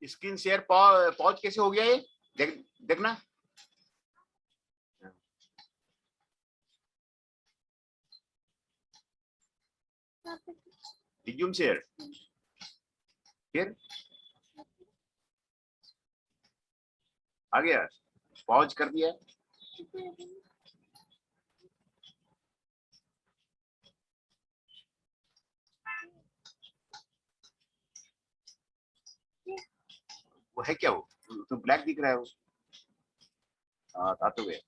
Screen share pause कैसे हो गया ये देखना। रिज्यूम शेयर फिर आ गया, पॉज कर दिया। वो है क्या, वो तो ब्लैक दिख रहा है वो। हाँ था तो गया।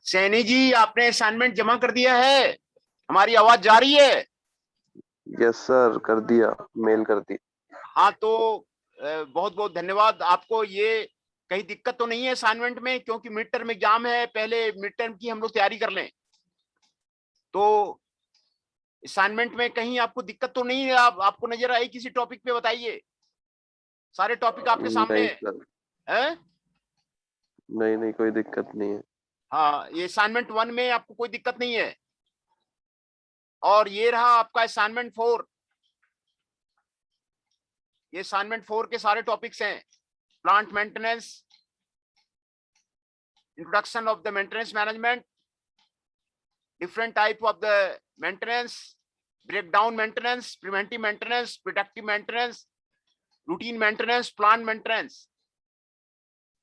सैनी जी, आपने असाइनमेंट जमा कर दिया है? हमारी आवाज जा रही है? यस सर, कर दिया, मेल कर दी। हाँ तो बहुत बहुत धन्यवाद आपको। ये कहीं दिक्कत तो नहीं है असाइनमेंट में? क्योंकि मिड टर्म एग्जाम है, पहले मिड टर्म की हम लोग तैयारी कर लें। तो असाइनमेंट में कहीं आपको दिक्कत तो नहीं है? आपको नजर आई किसी टॉपिक पे? बताइए, सारे टॉपिक आपके सामने नहीं है, सर, हैं? नहीं नहीं, कोई दिक्कत नहीं है। हाँ, ये असाइनमेंट 1 में आपको कोई दिक्कत नहीं है। और ये रहा आपका असाइनमेंट 4। ये असाइनमेंट 4 के सारे टॉपिक्स हैं। Plant maintenance, introduction of the maintenance management, different type of the maintenance, breakdown maintenance, preventive maintenance, predictive maintenance, routine maintenance, plant maintenance।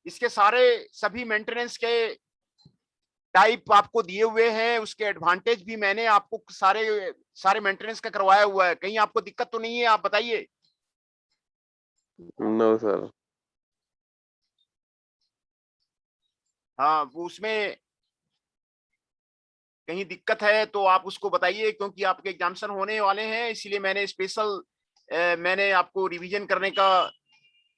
इसके सारे सभी मेंटेनेंस के टाइप आपको दिए हुए हैं, उसके एडवांटेज भी मैंने आपको सारे सारे मेंटेनेंस का करवाया हुआ है। कहीं आपको दिक्कत तो नहीं है? आप बताइए। No sir. हाँ, वो उसमें कहीं दिक्कत है तो आप उसको बताइए, क्योंकि आपके एग्जामिनेशन होने वाले हैं, इसलिए मैंने स्पेशल मैंने आपको रिवीजन करने का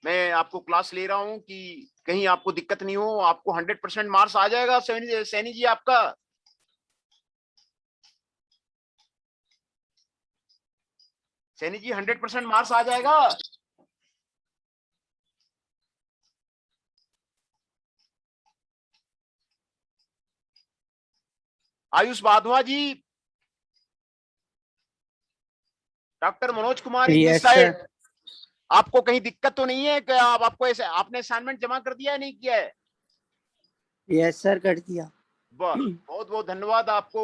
मैं आपको क्लास ले रहा हूं कि कहीं आपको दिक्कत नहीं हो। आपको 100% मार्क्स आ जाएगा सैनी जी आपका। सैनी जी 100% मार्क्स आ जाएगा। आयुष वाधवा जी, doctor Manoj Kumar ji yes side, sir. आपको कहीं दिक्कत तो नहीं है कि आपको ऐसे आपने असाइनमेंट जमा कर दिया है नहीं किया है? यस सर, कर दिया। बहुत बहुत धन्यवाद आपको।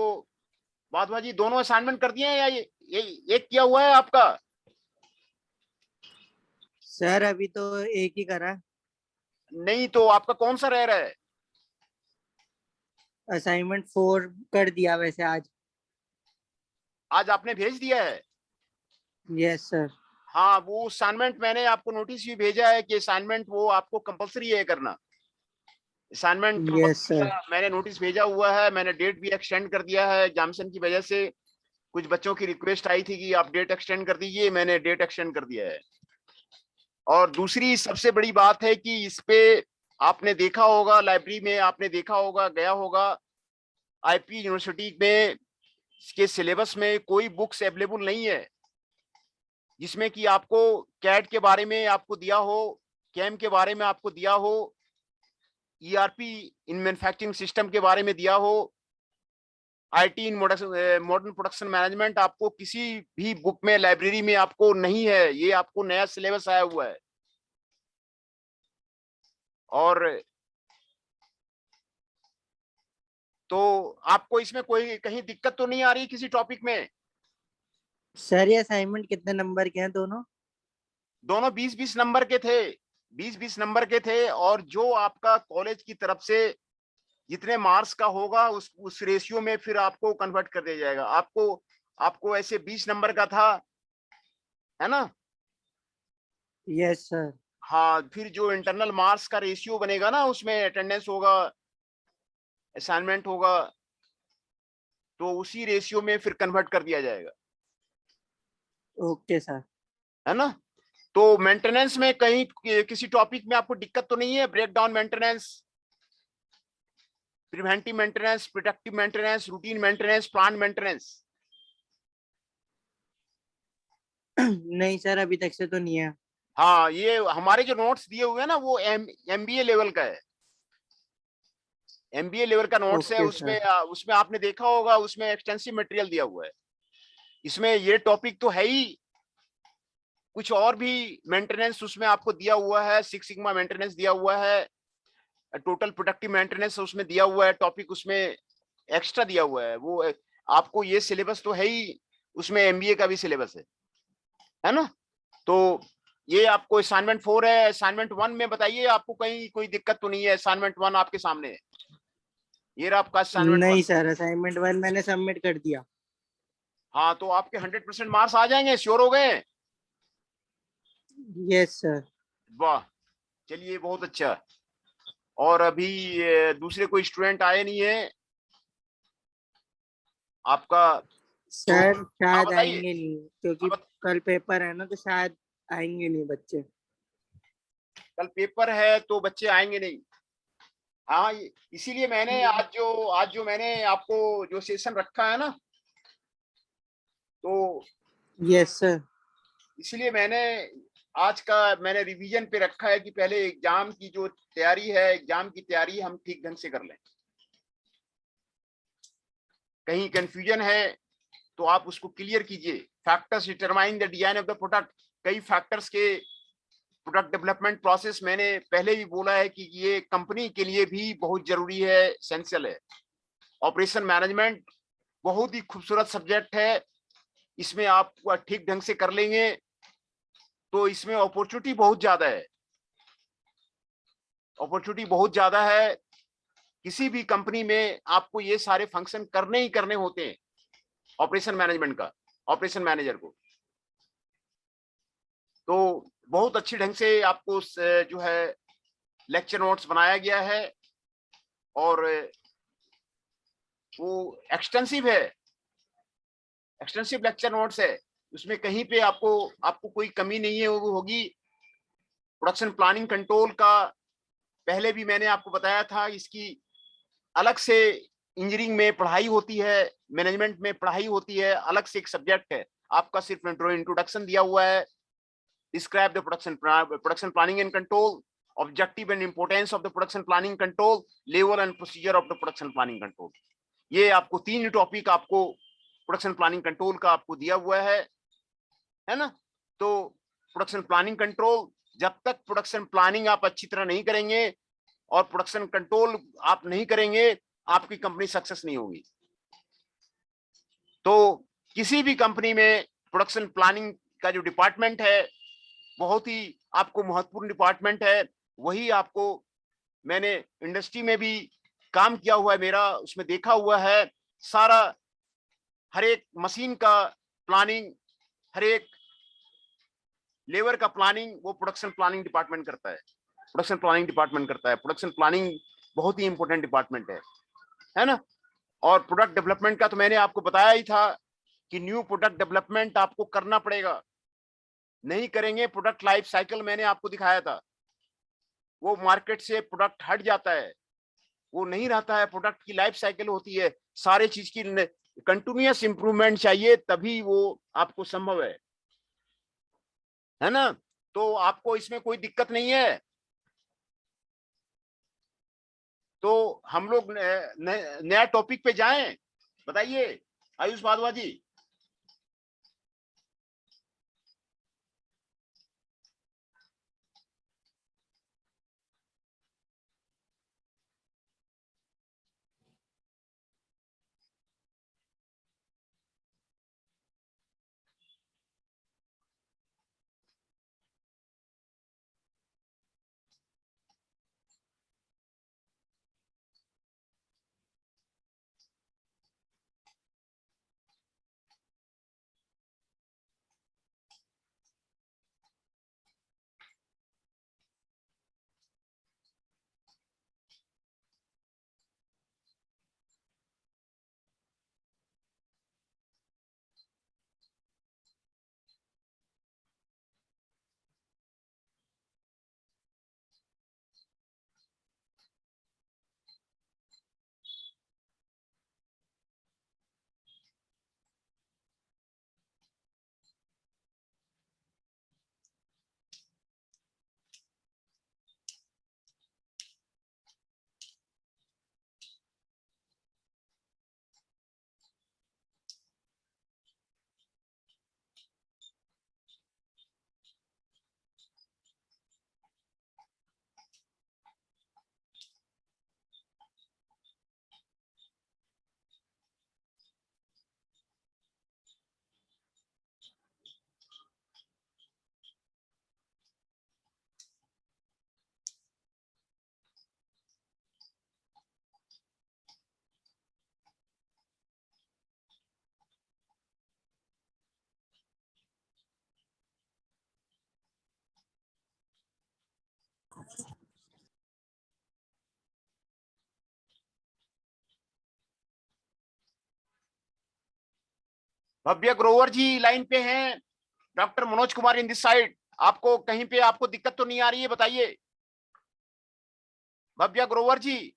वाधवा जी दोनों असाइनमेंट कर दिए हैं या ये एक किया हुआ है आपका? सर अभी तो एक ही करा। नहीं तो आपका कौन सा रह रहा है? असाइनमेंट 4 कर दिया वैसे आज। आज आपने भेज दिया है? Yes sir. हाँ, वो असाइनमेंट मैंने आपको नोटिस भी भेजा है कि असाइनमेंट वो आपको कंपलसरी है करना। Assignment yes sir. मैंने नोटिस भेजा हुआ है। मैंने डेट भी एक्सटेंड कर दिया है एग्जामिनेशन की वजह से। कुछ बच्चों की रिक्वेस्ट आई थी कि आप डेट एक्सटेंड कर दीजिए, मैंने डेट एक्सटेंड कर दिया है। और दूसरी सबसे बड़ी बात है कि इस पे आपने देखा होगा, लाइब्रेरी में आपने देखा होगा, गया होगा, आईपी यूनिवर्सिटी में के सिलेबस में कोई बुक्स अवेलेबल नहीं है जिसमें कि आपको कैट के बारे में आपको दिया हो, कैम के बारे में आपको दिया हो, ईआरपी इन मैन्युफैक्चरिंग सिस्टम के बारे में दिया हो, IT in modern production management आपको किसी भी बुक में लाइब्रेरी में आपको नहीं है। ये आपको नया सिलेबस आया हुआ है। और तो आपको इसमें कोई कहीं दिक्कत तो नहीं आ रही किसी टॉपिक में? सर ये असाइनमेंट कितने नंबर के हैं दोनों? दोनों 20-20 नंबर के थे। 20-20 नंबर के थे। और जो आपका कॉलेज की तरफ से जितने मार्क्स का होगा उस रेशियो में फिर आपको कन्वर्ट कर दिया जाएगा। आपको आपको ऐसे 20 नंबर का था, है ना? Yes sir. हाँ, फिर जो इंटरनल मार्क्स का रेशियो बनेगा ना, उसमें अटेंडेंस होगा, असाइनमेंट होगा, तो उसी रेशियो में फिर कन्वर्ट कर दिया जाएगा, ओके सर। है ना? तो मेंटेनेंस में कहीं किसी टॉपिक में आपको दिक्कत तो नहीं है? Break down maintenance, preventive maintenance, productive maintenance, routine maintenance, plan maintenance? नहीं सर, अभी तक से तो नहीं है। हाँ, ये हमारे जो नोट्स दिए हुए हैं ना, वो एमबीए लेवल का है। एमबीए लेवल का नोट्स है। ओके उसमें सर। उसमें आपने देखा होगा, उसमें एक्सटेंसिव मटेरियल दिया हुआ है। इसमें ये टॉपिक तो है ही, कुछ और भी मेंटेनेंस उसमें आपको दिया हुआ है। सिक्स सिग्मा मेंटेनेंस दिया हुआ है, टोटल प्रोडक्टिव मेंटेनेंस उसमें दिया हुआ है, टॉपिक उसमें एक्स्ट्रा दिया हुआ है। वो आपको ये सिलेबस तो है ही, उसमें एमबीए का भी सिलेबस है ना? तो ये आपको असाइनमेंट 4 है। असाइनमेंट 1 में बताइए, आपको कहीं कोई दिक्कत तो नहीं है? असाइनमेंट 1 आपके सामने है, ये रहा आपका असाइनमेंट 1। नहीं सर, असाइनमेंट 1 मैंने सबमिट कर दिया। हाँ, तो आपके 100% मार्क्स आ जाएंगे, श्योर हो गए? Yes sir. वाह, चलिए बहुत अच्छा। और अभी दूसरे कोई स्टूडेंट आए नहीं है आपका? तो सर आप शायद बताइए। आएंगे नहीं, क्योंकि अब कल पेपर है ना, तो शायद आएंगे नहीं बच्चे। कल पेपर है तो बच्चे आएंगे नहीं। हाँ, इसीलिए मैंने आज जो मैंने आपको जो सेशन रखा है ना, तो यस सर। इसलिए आज का मैंने रिवीजन पे रखा है कि पहले एग्जाम की जो तैयारी है, एग्जाम की तैयारी हम ठीक ढंग से कर लें। कहीं कंफ्यूजन है तो आप उसको क्लियर कीजिए। Factors determine the design of the product, कई फैक्टर्स के प्रोडक्ट डेवलपमेंट प्रोसेस मैंने पहले भी बोला है कि ये कंपनी के लिए भी बहुत जरूरी है, एसेंशियल है। ऑपरेशन मैनेजमेंट बहुत ही खूबसूरत सब्जेक्ट है। इसमें आप ठीक ढंग से कर लेंगे तो इसमें अपॉर्चुनिटी बहुत ज्यादा है। अपॉर्चुनिटी बहुत ज्यादा है। किसी भी कंपनी में आपको ये सारे फंक्शन करने ही करने होते हैं ऑपरेशन मैनेजमेंट का, ऑपरेशन मैनेजर को। तो बहुत अच्छी ढंग से आपको जो है लेक्चर नोट्स बनाया गया है, और वो एक्सटेंसिव है, एक्सटेंसिव लेक्चर नोट्स है। उसमें कहीं पे आपको आपको कोई कमी नहीं है वो होगी। प्रोडक्शन प्लानिंग कंट्रोल का पहले भी मैंने आपको बताया था, इसकी अलग से इंजीनियरिंग में पढ़ाई होती है, मैनेजमेंट में पढ़ाई होती है, अलग से एक सब्जेक्ट है। आपका सिर्फ इंट्रोडक्शन दिया हुआ है, describe the production planning and control, objective and importance of the production planning control, level and procedure of the production planning control. ये आपको 3 टॉपिक आपको प्रोडक्शन प्लानिंग कंट्रोल का आपको दिया हुआ है ना। तो प्रोडक्शन प्लानिंग कंट्रोल, जब तक प्रोडक्शन प्लानिंग आप अच्छी तरह नहीं करेंगे और प्रोडक्शन कंट्रोल आप नहीं करेंगे, आपकी कंपनी सक्सेस नहीं होगी। तो किसी भी कंपनी में प्रोडक्शन प्लानिंग का जो डिपार्टमेंट है बहुत ही आपको महत्वपूर्ण डिपार्टमेंट है। वही आपको, मैंने इंडस्ट्री में भी काम किया हुआ है मेरा, उसमें देखा हुआ है सारा, हर एक मशीन का प्लानिंग, हर एक लेबर का प्लानिंग वो प्रोडक्शन प्लानिंग डिपार्टमेंट करता है, प्रोडक्शन प्लानिंग डिपार्टमेंट करता है। प्रोडक्शन प्लानिंग बहुत ही इंपॉर्टेंट डिपार्टमेंट है ना। और प्रोडक्ट डेवलपमेंट का तो मैंने आपको बताया ही था कि न्यू प्रोडक्ट डेवलपमेंट आपको करना पड़ेगा, नहीं करेंगे प्रोडक्ट लाइफ साइकिल मैंने आपको दिखाया था, वो मार्केट से प्रोडक्ट हट जाता है, वो नहीं रहता है। प्रोडक्ट की लाइफ साइकिल होती है, सारे चीज की कंटिन्यूअस इंप्रूवमेंट चाहिए, तभी वो आपको संभव है ना। तो आपको इसमें कोई दिक्कत नहीं है। तो हम लोग नया टॉपिक पे जाएं, बताइए आयुष भादवा जी। भव्य ग्रोवर जी लाइन पे हैं, doctor Manoj Kumar in this side. आपको कहीं पे आपको दिक्कत तो नहीं आ रही है, बताइए भव्य ग्रोवर जी,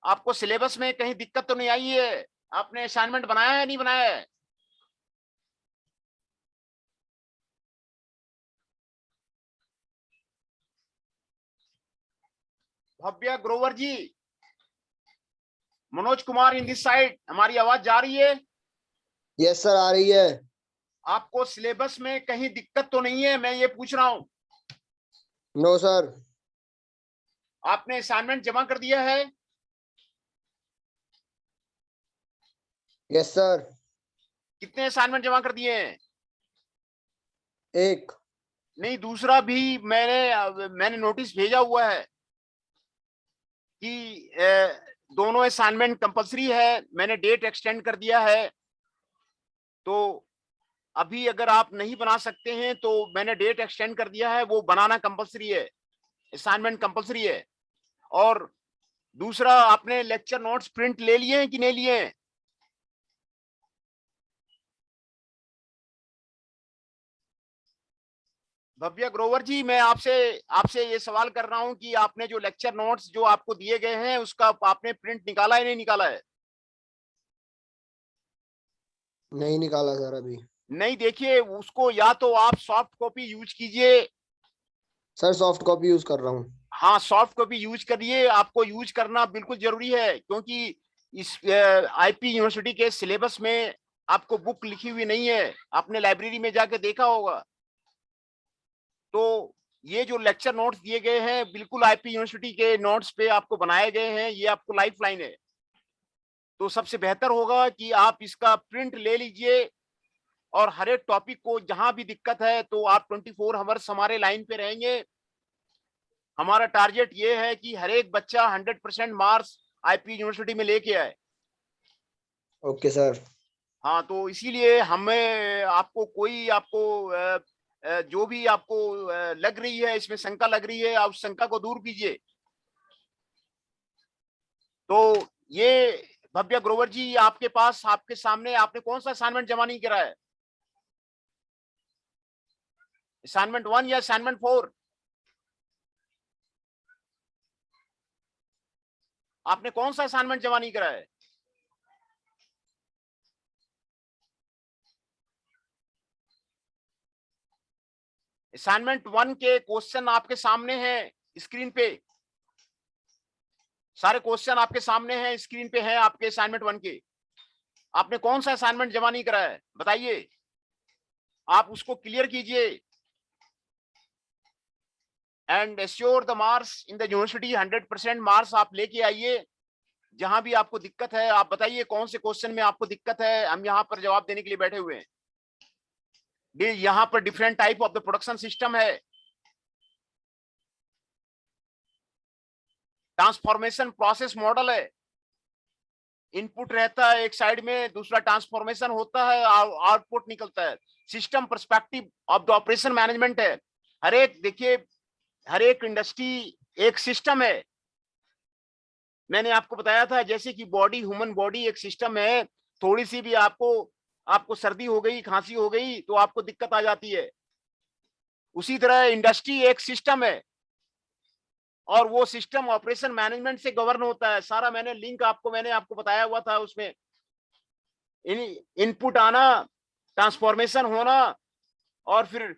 आपको सिलेबस में कहीं दिक्कत तो नहीं आई है? आपने असाइनमेंट बनाया है नहीं बनाया है? Bhavya Grover ji, Manoj Kumar in this side, हमारी आवाज जा रही है? यस सर, आ रही है। आपको सिलेबस में कहीं दिक्कत तो नहीं है, मैं ये पूछ रहा हूं। No sir. आपने असाइनमेंट जमा कर दिया है? Yes sir. कितने असाइनमेंट जमा कर दिए हैं? एक। नहीं, दूसरा भी मैंने नोटिस भेजा हुआ है कि दोनों असाइनमेंट कंपलसरी है, मैंने डेट एक्सटेंड कर दिया है। तो अभी अगर आप नहीं बना सकते हैं तो मैंने डेट एक्सटेंड कर दिया है, वो बनाना कंपलसरी है, असाइनमेंट कंपलसरी है। और दूसरा, आपने लेक्चर नोट्स प्रिंट ले लिए हैं कि नहीं लिए हैं? भव्य ग्रोवर जी, मैं आपसे आपसे ये सवाल कर रहा हूं कि आपने जो लेक्चर नोट्स जो आपको दिए गए हैं उसका आपने प्रिंट निकाला है नहीं निकाला है? नहीं निकाला सर अभी। नहीं, देखिए उसको या तो आप सॉफ्ट कॉपी यूज कीजिए। सर सॉफ्ट कॉपी यूज कर रहा हूँ। हाँ, सॉफ्ट कॉपी यूज करिए, आपको यूज करना बिल्कुल जरूरी है, क्योंकि इस आईपी यूनिवर्सिटी के सिलेबस में आपको बुक लिखी हुई नहीं है, आपने लाइब्रेरी में जाके देखा होगा। तो ये जो लेक्चर नोट्स दिए गए हैं बिल्कुल आईपी यूनिवर्सिटी के नोट्स पे आपको बनाए गए हैं, ये आपको लाइफ लाइन है। तो सबसे बेहतर होगा कि आप इसका प्रिंट ले लीजिए, और हर एक टॉपिक को जहां भी दिक्कत है तो आप 24 आवर्स हमारे लाइन पे रहेंगे। हमारा टारगेट ये है कि हर एक बच्चा 100% मार्क्स आईपी यूनिवर्सिटी में लेके आए। Okay sir. हाँ, तो इसीलिए हमें आपको कोई आपको जो भी आपको लग रही है, इसमें शंका लग रही है, आप उस शंका को दूर कीजिए। तो ये भव्य ग्रोवर जी, आपके पास आपके सामने आपने कौन सा असाइनमेंट जमा नहीं करा है? असाइनमेंट 1 या असाइनमेंट 4? आपने कौन सा असाइनमेंट जमा नहीं करा है? असाइनमेंट 1 के क्वेश्चन आपके सामने हैं स्क्रीन पे, सारे क्वेश्चन आपके सामने हैं स्क्रीन पे है आपके असाइनमेंट 1 के। आपने कौन सा असाइनमेंट जमा नहीं करा है बताइए, आप उसको क्लियर कीजिए and assure the marks in the university. 100% marks आप लेके आइए। जहां भी आपको दिक्कत है आप बताइए कौन से क्वेश्चन में आपको दिक्कत है, हम यहाँ पर जवाब देने के लिए बैठे हुए हैं। यहाँ पर different type of the production system है, ट्रांसफॉर्मेशन प्रोसेस मॉडल है, इनपुट रहता है एक साइड में, दूसरा ट्रांसफॉर्मेशन होता है, आउटपुट निकलता है। System perspective of the operation management है। हर एक देखिए, हर एक इंडस्ट्री एक सिस्टम है। मैंने आपको बताया था जैसे कि बॉडी, ह्यूमन बॉडी एक सिस्टम है। थोड़ी सी भी आपको आपको सर्दी हो गई, खांसी हो गई तो आपको दिक्कत आ जाती है। उसी तरह इंडस्ट्री एक सिस्टम है, और वो सिस्टम ऑपरेशन मैनेजमेंट से गवर्न होता है सारा। मैंने आपको बताया हुआ था उसमें। इनपुट आना, ट्रांसफॉर्मेशन होना, और फिर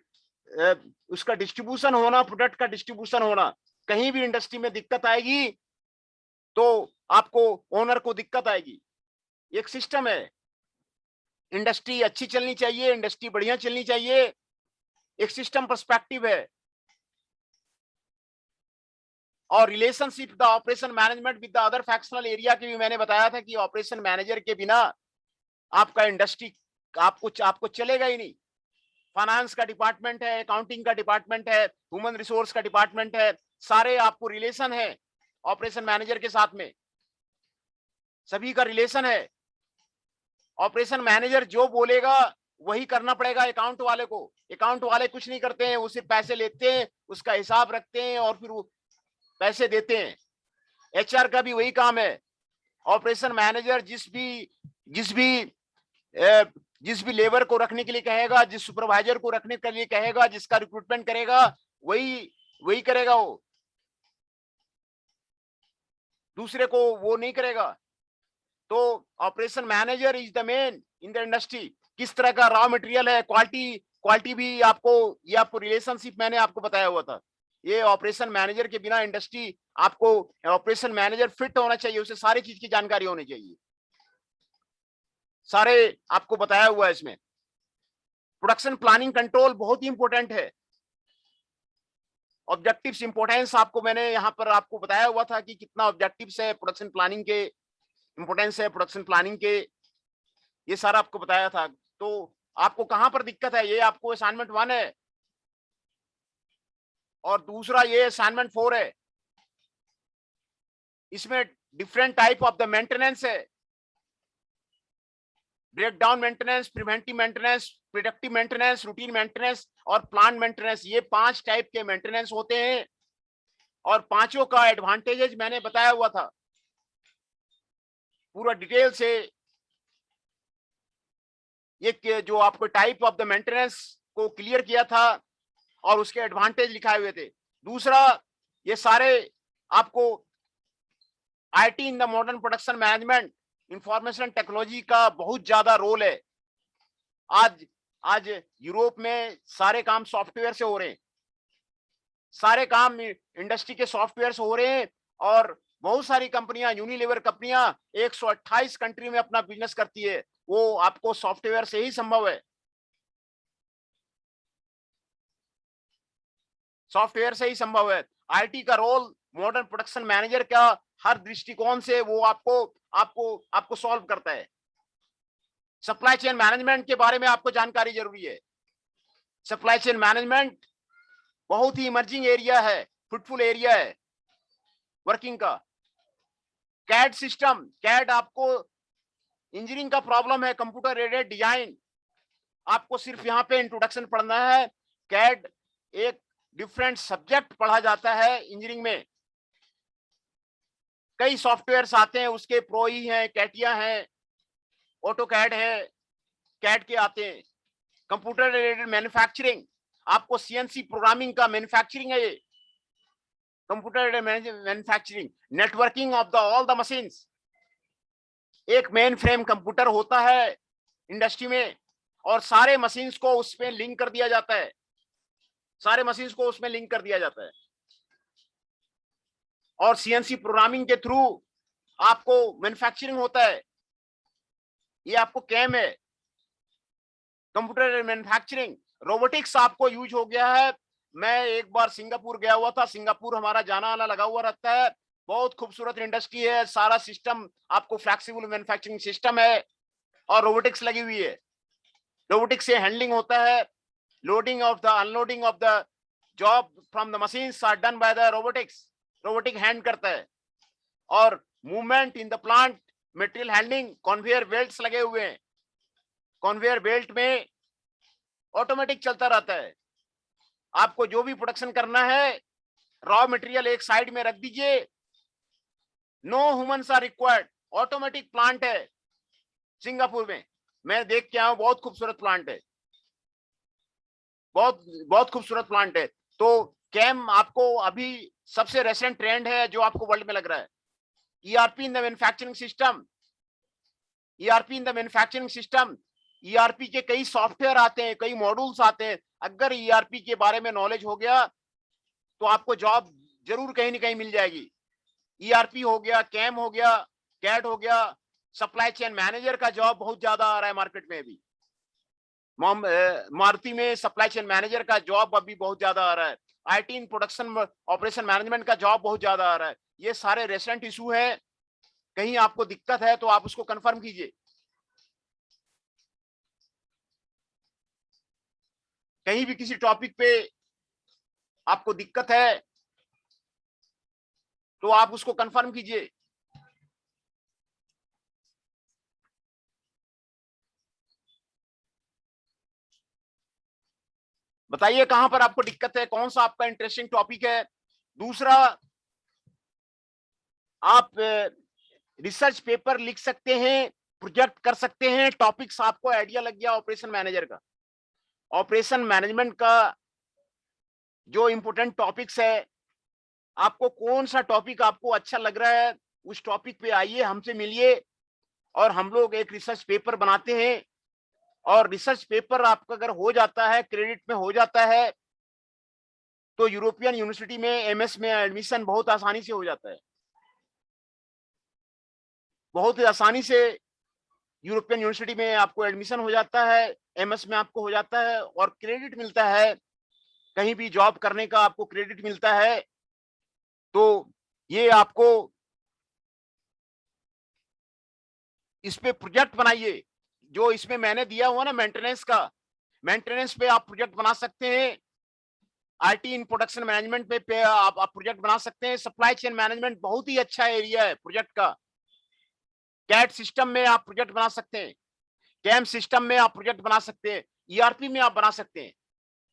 उसका डिस्ट्रीब्यूशन होना, प्रोडक्ट का डिस्ट्रीब्यूशन होना। कहीं भी इंडस्ट्री में दिक्कत आएगी तो आपको ओनर को दिक्कत आएगी। एक सिस्टम है, इंडस्ट्री अच्छी चलनी चाहिए, इंडस्ट्री बढ़िया चलनी चाहिए, एक सिस्टम पर्सपेक्टिव है। और relationship the operation management with the other functional area की भी मैंने बताया था कि ऑपरेशन मैनेजर के बिना आपका इंडस्ट्री आपको चलेगा ही नहीं। फाइनेंस का डिपार्टमेंट है, अकाउंटिंग का डिपार्टमेंट है, ह्यूमन रिसोर्स का डिपार्टमेंट है, सारे आपको रिलेशन है ऑपरेशन मैनेजर के साथ में, सभी का रिलेशन है। ऑपरेशन मैनेजर जो बोलेगा वही करना पड़ेगा अकाउंट वाले को। अकाउंट वाले कुछ नहीं करते हैं, वो सिर्फ पैसे लेते हैं, उसका हिसाब रखते हैं और फिर वो पैसे देते हैं। एचआर का भी वही काम है। ऑपरेशन मैनेजर जिस भी लेबर को रखने के लिए कहेगा, जिस सुपरवाइजर को रखने के लिए कहेगा, जिसका रिक्रूटमेंट करेगा, वही करेगा, वो दूसरे को वो नहीं करेगा। तो operation manager is the main in the industry. किस तरह का रॉ मटेरियल है, क्वालिटी भी ये आपको रिलेशनशिप मैंने आपको बताया हुआ था। ये ऑपरेशन मैनेजर के बिना इंडस्ट्री, आपको ऑपरेशन मैनेजर फिट होना चाहिए, उसे सारी चीज की जानकारी होनी चाहिए, सारे आपको बताया हुआ है इसमें। प्रोडक्शन प्लानिंग कंट्रोल बहुत ही इंपॉर्टेंट है। ऑब्जेक्टिव्स इंपॉर्टेंस आपको मैंने यहाँ पर आपको बताया हुआ था कि कितना ऑब्जेक्टिव्स है प्रोडक्शन प्लानिंग के, इंपॉर्टेंस है प्रोडक्शन प्लानिंग के, ये सारा आपको बताया था। तो आपको कहां पर दिक्कत है, ये आपको असाइनमेंट 1 है, और दूसरा ये असाइनमेंट 4 है। इसमें different type of the maintenance है, breakdown maintenance, preventive maintenance, predictive maintenance, routine maintenance और प्लान मेंटेनेंस। ये 5 टाइप के मेंटेनेंस होते हैं, और पांचों का एडवांटेजेस मैंने बताया हुआ था पूरा डिटेल से। ये जो आपको टाइप ऑफ द मेंटेनेंस को क्लियर किया था, और उसके एडवांटेज लिखाए हुए थे। दूसरा, ये सारे आपको IT in the modern production management, information technology का बहुत ज्यादा रोल है। आज आज यूरोप में सारे काम सॉफ्टवेयर से हो रहे हैं, सारे काम इंडस्ट्री के सॉफ्टवेयर से हो रहे हैं, और बहुत सारी कंपनियां, यूनिलीवर कंपनियां 128 कंट्री में अपना बिजनेस करती है, वो आपको सॉफ्टवेयर से ही संभव है, सॉफ्टवेयर से ही संभव है। आईटी का रोल मॉडर्न प्रोडक्शन मैनेजर का हर दृष्टिकोण से वो आपको आपको आपको सॉल्व करता है। सप्लाई चेन मैनेजमेंट के बारे में आपको जानकारी जरूरी है। सप्लाई चेन मैनेजमेंट बहुत ही इमर्जिंग एरिया है, फ्रूटफुल एरिया है वर्किंग का। कैड सिस्टम, कैड आपको इंजीनियरिंग का प्रॉब्लम है, कंप्यूटर एडेड डिजाइन, आपको सिर्फ यहाँ पे इंट्रोडक्शन पढ़ना है। कैड एक डिफरेंट सब्जेक्ट पढ़ा जाता है इंजीनियरिंग में। कई सॉफ्टवेयर्स आते हैं, उसके प्रो ही हैं, कैटिया हैं, ऑटो कैड है, कैड के आते हैं। कंप्यूटर रिलेटेड मैन्युफैक्चरिंग, आपको सीएनसी प्रोग्रामिंग का मैन्युफैक्चरिंग है ये, computer manufacturing. Networking of the all the machines, एक मेन फ्रेम कंप्यूटर होता है इंडस्ट्री में, और सारे मशीन्स को उसमें लिंक कर दिया जाता है, सारे मशीन्स को उसमें लिंक कर दिया जाता है। और सीएनसी प्रोग्रामिंग के थ्रू आपको मैन्युफैक्चरिंग होता है, ये आपको कैम है, कंप्यूटर मैन्युफैक्चरिंग। रोबोटिक्स आपको यूज हो गया है। मैं एक बार सिंगापुर गया हुआ था, सिंगापुर हमारा जाना आना लगा हुआ रहता है, बहुत खूबसूरत इंडस्ट्री है, सारा सिस्टम आपको फ्लेक्सिबल मैन्युफैक्चरिंग सिस्टम है और रोबोटिक्स लगी हुई है। रोबोटिक्स से हैंडलिंग होता है, loading of the unloading of the job from the machines are done by the robotics, robotic hand करता है। और movement in the plant, material handling, conveyor belts लगे हुए हैं, कन्वेयर बेल्ट में ऑटोमेटिक चलता रहता है। आपको जो भी प्रोडक्शन करना है, रॉ मटेरियल एक साइड में रख दीजिए, no humans are required, automatic plant है सिंगापुर में, मैं देख के आया हूं, बहुत खूबसूरत प्लांट है, बहुत बहुत खूबसूरत प्लांट है। तो कैम आपको अभी सबसे रेसेंट ट्रेंड है जो आपको वर्ल्ड में लग रहा है। ERP in the manufacturing system, ERP in the manufacturing system, ERP के कई सॉफ्टवेयर आते हैं, कई मॉड्यूल्स आते हैं। अगर ईआरपी के बारे में नॉलेज हो गया तो आपको जॉब जरूर कहीं ना कहीं मिल जाएगी। ईआरपी हो गया, कैम हो गया, कैड हो गया, सप्लाई चेन मैनेजर का जॉब बहुत ज्यादा आ रहा है मार्केट में अभी। मारुति में सप्लाई चेन मैनेजर का जॉब अभी बहुत ज्यादा आ रहा है। IT in production operation management का जॉब बहुत ज्यादा आ रहा है। ये सारे रेसेंट इशू है, कहीं आपको दिक्कत है तो आप उसको कंफर्म कीजिए। कहीं भी किसी टॉपिक पे आपको दिक्कत है तो आप उसको कंफर्म कीजिए। बताइए कहां पर आपको दिक्कत है, कौन सा आपका इंटरेस्टिंग टॉपिक है। दूसरा, आप रिसर्च पेपर लिख सकते हैं, प्रोजेक्ट कर सकते हैं। टॉपिक्स आपको आइडिया लग गया ऑपरेशन मैनेजर का, ऑपरेशन मैनेजमेंट का जो इंपोर्टेंट टॉपिक्स है, आपको कौन सा टॉपिक आपको अच्छा लग रहा है, उस टॉपिक पे आइए, हमसे मिलिए, और हम लोग एक रिसर्च पेपर बनाते हैं। और रिसर्च पेपर आपका अगर हो जाता है, क्रेडिट में हो जाता है, तो यूरोपियन यूनिवर्सिटी में एमएस में एडमिशन बहुत आसानी से हो जाता है, बहुत ही आसानी से यूरोपियन यूनिवर्सिटी में आपको एडमिशन हो जाता है, एमएस में आपको हो जाता है, और क्रेडिट मिलता है, कहीं भी जॉब करने का आपको क्रेडिट मिलता है। तो ये आपको इस पे प्रोजेक्ट बनाइए, जो इसमें मैंने दिया हुआ ना मेंटेनेंस का, मेंटेनेंस पे आप प्रोजेक्ट बना सकते हैं। आईटी इन प्रोडक्शन मैनेजमेंट पे आप प्रोजेक्ट बना सकते हैं। सप्लाई चेन मैनेजमेंट बहुत ही अच्छा एरिया है प्रोजेक्ट का। कैट सिस्टम में आप प्रोजेक्ट बना सकते हैं, कैम सिस्टम में आप प्रोजेक्ट बना सकते हैं, ईआरपी में आप बना सकते हैं।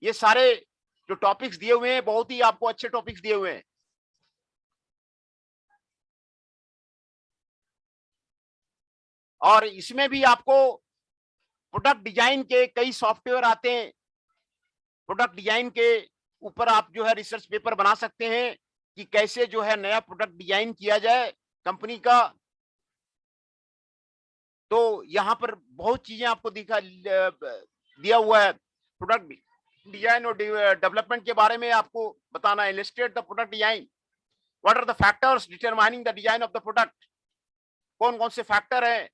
ये सारे जो टॉपिक्स दिए हुए हैं, बहुत ही आपको अच्छे टॉपिक्स दिए हुए हैं। और इसमें भी आपको प्रोडक्ट डिजाइन के कई सॉफ्टवेयर आते हैं, प्रोडक्ट डिजाइन के ऊपर आप जो है रिसर्च पेपर बना सकते हैं कि कैसे जो है नया प्रोडक्ट डिजाइन किया जाए कंपनी का। तो यहाँ पर बहुत चीजें आपको दिया हुआ है। प्रोडक्ट डिजाइन और डेवलपमेंट के बारे में आपको बताना है। Illustrate the product design, what are the factors determining the design of the product. कौन कौन से फैक्टर है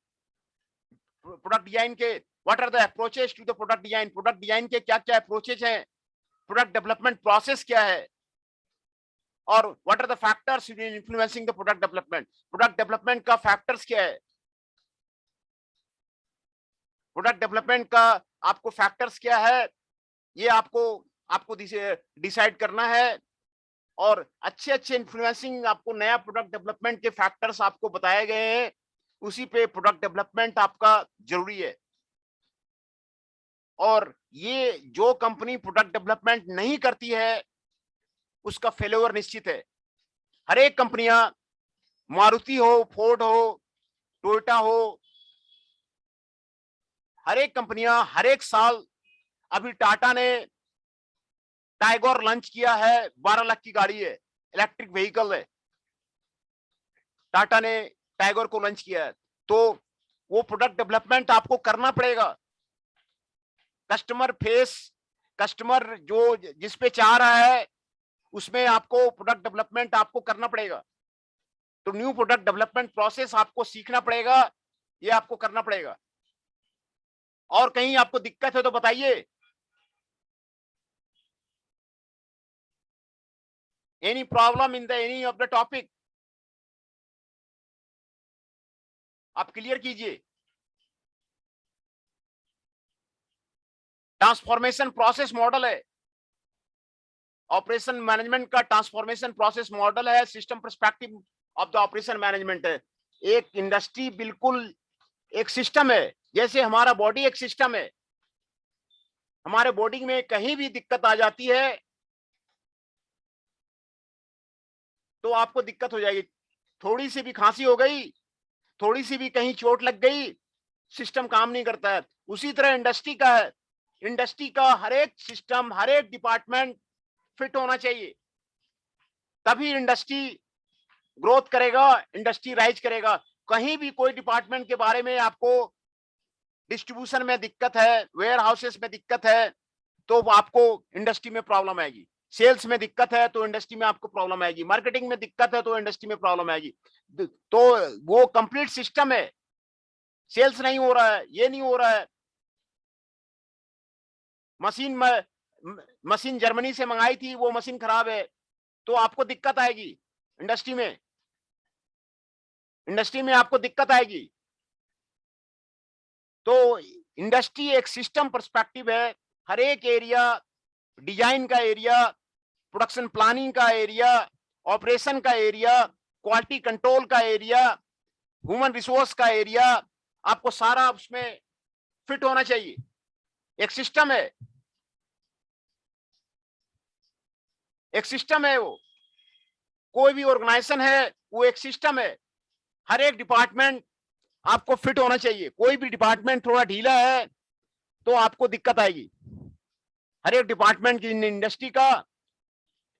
प्रोडक्ट डिजाइन के। What are the approaches to the product design, product design के क्या क्या अप्रोचेस हैं। प्रोडक्ट डेवलपमेंट प्रोसेस क्या है, और what are the factors influencing the product development. Product development का फैक्टर्स क्या है, प्रोडक्ट डेवलपमेंट का आपको फैक्टर्स क्या है, ये आपको डिसाइड करना है। और अच्छे अच्छे इन्फ्लुएंसिंग आपको नया प्रोडक्ट डेवलपमेंट के फैक्टर्स आपको बताए गए हैं, उसी पे प्रोडक्ट डेवलपमेंट आपका जरूरी है। और ये जो कंपनी प्रोडक्ट डेवलपमेंट नहीं करती है उसका फेल्योर निश्चित है। हर एक कंपनियां, मारुति हो, फोर्ड हो, टोयोटा हो, हर एक कंपनियां हर एक साल, अभी टाटा ने टाइगर लॉन्च किया है, 12 लाख की गाड़ी है, इलेक्ट्रिक व्हीकल है, टाटा ने टाइगर को लॉन्च किया है। तो वो प्रोडक्ट डेवलपमेंट आपको करना पड़ेगा। कस्टमर जो जिस पे चाह रहा है उसमें आपको प्रोडक्ट डेवलपमेंट आपको करना पड़ेगा। तो न्यू प्रोडक्ट डेवलपमेंट प्रोसेस आपको सीखना पड़ेगा, ये आपको करना पड़ेगा। और कहीं आपको दिक्कत है तो बताइए। Any problem in the any of the topic, आप क्लियर कीजिए। ट्रांसफॉर्मेशन प्रोसेस मॉडल है, ऑपरेशन मैनेजमेंट का ट्रांसफॉर्मेशन प्रोसेस मॉडल है, system perspective of the operation management है। एक इंडस्ट्री बिल्कुल एक सिस्टम है, जैसे हमारा बॉडी एक सिस्टम है। हमारे बॉडी में कहीं भी दिक्कत आ जाती है तो आपको दिक्कत हो जाएगी। थोड़ी सी भी खांसी हो गई, थोड़ी सी भी कहीं चोट लग गई, सिस्टम काम नहीं करता है। उसी तरह इंडस्ट्री का है। इंडस्ट्री का हर एक सिस्टम, हर एक डिपार्टमेंट फिट होना चाहिए, तभी इंडस्ट्री ग्रोथ करेगा, इंडस्ट्री राइज करेगा। कहीं भी कोई डिपार्टमेंट के बारे में आपको डिस्ट्रीब्यूशन में दिक्कत है, वेयर हाउसेस में दिक्कत है, तो आपको इंडस्ट्री में प्रॉब्लम आएगी। सेल्स में दिक्कत है तो इंडस्ट्री में आपको प्रॉब्लम आएगी। मार्केटिंग में दिक्कत है तो इंडस्ट्री में प्रॉब्लम आएगी। तो वो कंप्लीट सिस्टम है। सेल्स नहीं हो रहा है, ये नहीं हो रहा है, मशीन जर्मनी से मंगाई थी, वो मशीन खराब है, तो आपको दिक्कत आएगी। इंडस्ट्री में आपको दिक्कत आएगी। तो इंडस्ट्री एक सिस्टम पर्सपेक्टिव है। हर एक एरिया, डिजाइन का एरिया, प्रोडक्शन प्लानिंग का एरिया, ऑपरेशन का एरिया, क्वालिटी कंट्रोल का एरिया, ह्यूमन रिसोर्स का एरिया, आपको सारा उसमें फिट होना चाहिए। एक सिस्टम है, एक सिस्टम है। वो कोई भी ऑर्गेनाइजेशन है, वो एक सिस्टम है। हर एक डिपार्टमेंट आपको फिट होना चाहिए। कोई भी डिपार्टमेंट थोड़ा ढीला है तो आपको दिक्कत आएगी। हर एक डिपार्टमेंट की इंडस्ट्री का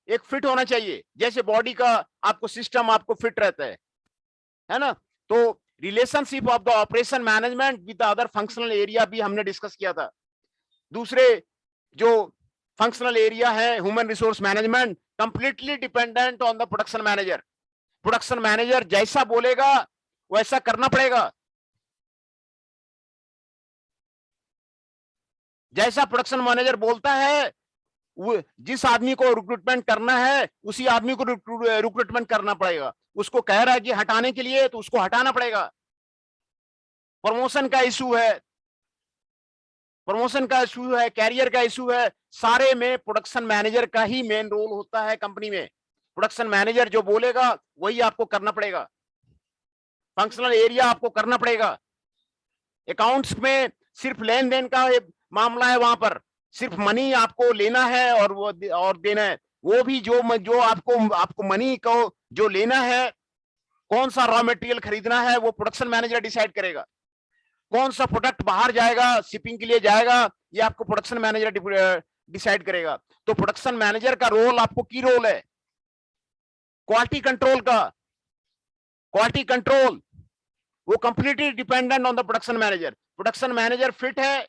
एक फिट होना चाहिए, जैसे बॉडी का आपको सिस्टम आपको फिट रहता है ना। तो relationship of the operation management with other functional area भी हमने डिस्कस किया था। दूसरे जो फंक्शनल एरिया है, human resource management, completely dependent on the production manager. Production manager जैसा बोलेगा वैसा करना पड़ेगा। जैसा प्रोडक्शन मैनेजर बोलता है, जिस आदमी को रिक्रूटमेंट करना है उसी आदमी को रिक्रूटमेंट करना पड़ेगा। उसको कह रहा है कि हटाने के लिए, तो उसको हटाना पड़ेगा। प्रमोशन का इशू है, कैरियर का इशू है, सारे में प्रोडक्शन मैनेजर का ही मेन रोल होता है कंपनी में। प्रोडक्शन मैनेजर जो बोलेगा वही आपको करना पड़ेगा। फंक्शनल एरिया आपको करना पड़ेगा। अकाउंट्स में सिर्फ लेन देन का मामला है, वहां पर सिर्फ मनी आपको लेना है और देना है। वो भी जो आपको मनी को जो लेना है, कौन सा रॉ मटेरियल खरीदना है, वो प्रोडक्शन मैनेजर डिसाइड करेगा। कौन सा प्रोडक्ट बाहर जाएगा, शिपिंग के लिए जाएगा, ये आपको प्रोडक्शन मैनेजर डिसाइड करेगा। तो प्रोडक्शन मैनेजर का रोल, आपको की रोल है क्वालिटी कंट्रोल का। क्वालिटी कंट्रोल वो completely dependent on the production manager. Production manager fit है,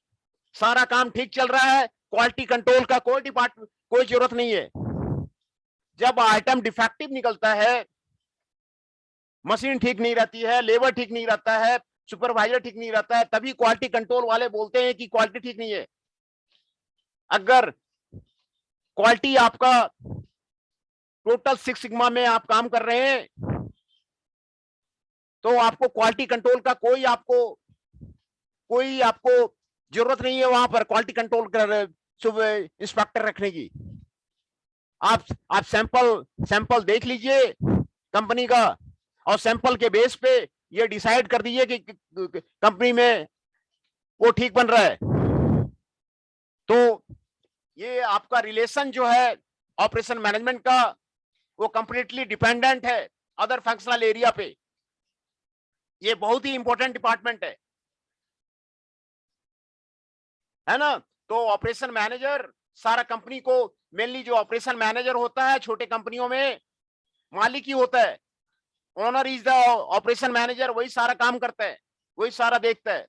सारा काम ठीक चल रहा है, क्वालिटी कंट्रोल का कोई जरूरत नहीं है। जब आइटम डिफेक्टिव निकलता है, मशीन ठीक नहीं रहती है, लेबर ठीक नहीं रहता है, सुपरवाइजर ठीक नहीं रहता है, तभी क्वालिटी कंट्रोल वाले बोलते हैं कि क्वालिटी ठीक नहीं है। अगर क्वालिटी आपका टोटल 6 सिग्मा में आप काम कर रहे हैं, तो आपको क्वालिटी कंट्रोल का कोई आपको जरूरत नहीं है वहां पर क्वालिटी कंट्रोल कर इंस्पेक्टर रखने की। आप सैंपल देख लीजिए कंपनी का, और सैंपल के बेस पे ये डिसाइड कर दीजिए कि कंपनी में वो ठीक बन रहा है। तो ये आपका रिलेशन जो है ऑपरेशन मैनेजमेंट का, वो कंप्लीटली डिपेंडेंट है अदर फंक्शनल एरिया पे। ये बहुत ही इंपॉर्टेंट डिपार्टमेंट है ना। तो ऑपरेशन मैनेजर सारा कंपनी को, मेनली जो ऑपरेशन मैनेजर होता है छोटे कंपनियों में मालिक ही होता है। Owner is the operation manager, वही सारा काम करता है, वही सारा देखता है।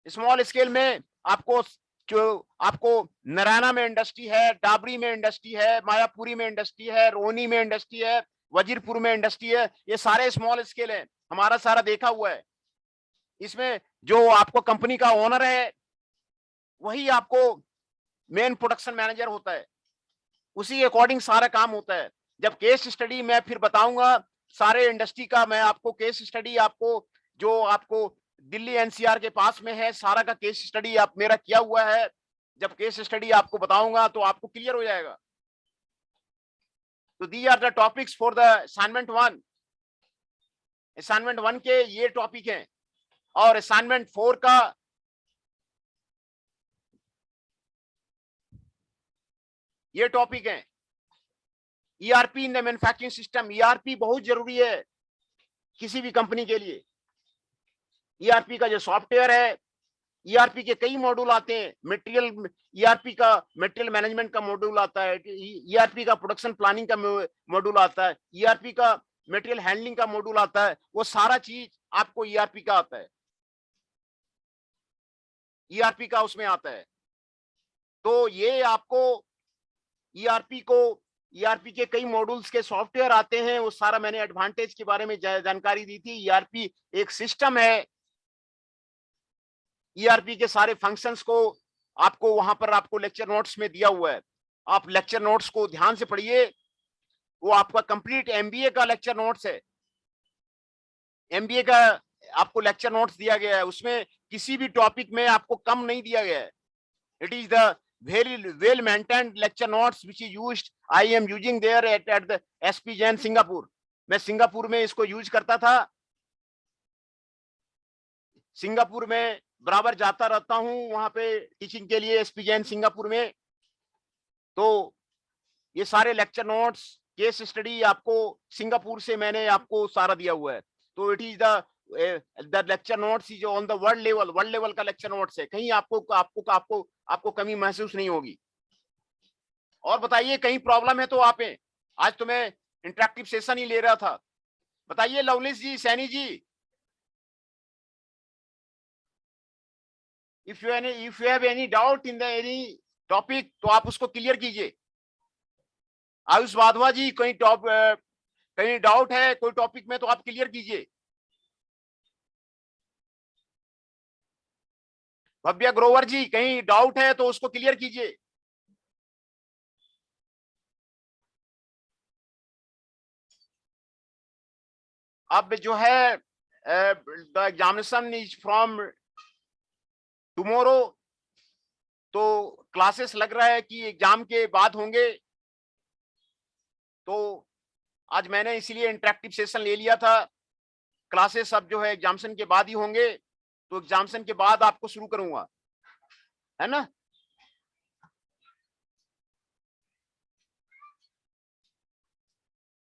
स्मॉल स्केल में आपको नारायणा में इंडस्ट्री है, डाबरी में इंडस्ट्री है, मायापुरी में इंडस्ट्री है, रोहनी में इंडस्ट्री है, वजीरपुर में इंडस्ट्री है, ये सारे स्मॉल स्केल है, हमारा सारा देखा हुआ है। इसमें जो आपको कंपनी का ओनर है वही आपको मेन प्रोडक्शन मैनेजर होता है, उसी के अकॉर्डिंग सारा काम होता है। जब केस स्टडी मैं फिर बताऊंगा सारे इंडस्ट्री का, मैं आपको केस स्टडी जो आपको दिल्ली एनसीआर के पास में है, सारा का केस स्टडी आप मेरा किया हुआ है। जब केस स्टडी आपको बताऊंगा तो आपको क्लियर हो जाएगा। तो the are the topics for the assignment 1। Assignment 1 के ये टॉपिक हैं, और असाइनमेंट 4 का ये टॉपिक है ERP in the manufacturing system. ERP बहुत जरूरी है किसी भी कंपनी के लिए। ईआरपी का जो सॉफ्टवेयर है, ईआरपी के कई मॉड्यूल आते हैं। ईआरपी का मटेरियल मैनेजमेंट का मॉड्यूल आता है, ईआरपी का प्रोडक्शन प्लानिंग का मॉड्यूल आता है, ईआरपी का मटेरियल हैंडलिंग का मॉड्यूल आता है। वो सारा चीज आपको ईआरपी का आता है, ईआरपी का उसमें आता है। तो ये आपको ईआरपी के कई मॉड्यूल्स के सॉफ्टवेयर आते हैं, वो सारा मैंने एडवांटेज के बारे में जानकारी दी थी। ईआरपी एक सिस्टम है, ईआरपी के सारे फंक्शंस को आपको वहां पर आपको लेक्चर नोट्स में दिया हुआ है। आप लेक्चर नोट्स को ध्यान से पढ़िए, वो आपका कंप्लीट एमबीए का लेक्चर नोट्स है। एमबीए का आपको लेक्चर नोट्स दिया गया है, उसमें किसी भी टॉपिक में आपको कम नहीं दिया गया है। It is the very well maintained lecture notes which is used. I am using there at the SP Jain Singapore. मैं सिंगापुर में इसको यूज करता था, सिंगापुर में बराबर जाता रहता हूं वहां पे टीचिंग के लिए, SP Jain सिंगापुर में। तो ये सारे लेक्चर नोट्स, केस स्टडी आपको सिंगापुर से मैंने आपको सारा दिया हुआ है। तो it is the lecture notes is on the world level का लेक्चर नोट्स है। कहीं आपको कमी महसूस नहीं होगी। और बताइए कहीं प्रॉब्लम है तो आप हैं। आज तो मैं इंटरेक्टिव सेशन ही ले रहा था। बताइए लवलिस ji, Saini ji, if you have any doubt in the any topic तो आप उसको क्लियर कीजिए। आयुष वाधवा जी, कहीं डाउट है कोई टॉपिक में तो आप क्लियर कीजिए। भव्या ग्रोवर जी, कहीं डाउट है तो उसको क्लियर कीजिए। अब जो है the examination is from tomorrow, तो क्लासेस लग रहा है कि एग्जाम के बाद होंगे। तो आज मैंने इसलिए इंटरेक्टिव सेशन ले लिया था। क्लासेस अब जो है एग्जामिनेशन के बाद ही होंगे, तो एग्जामिनेशन के बाद आपको शुरू करूंगा, है ना।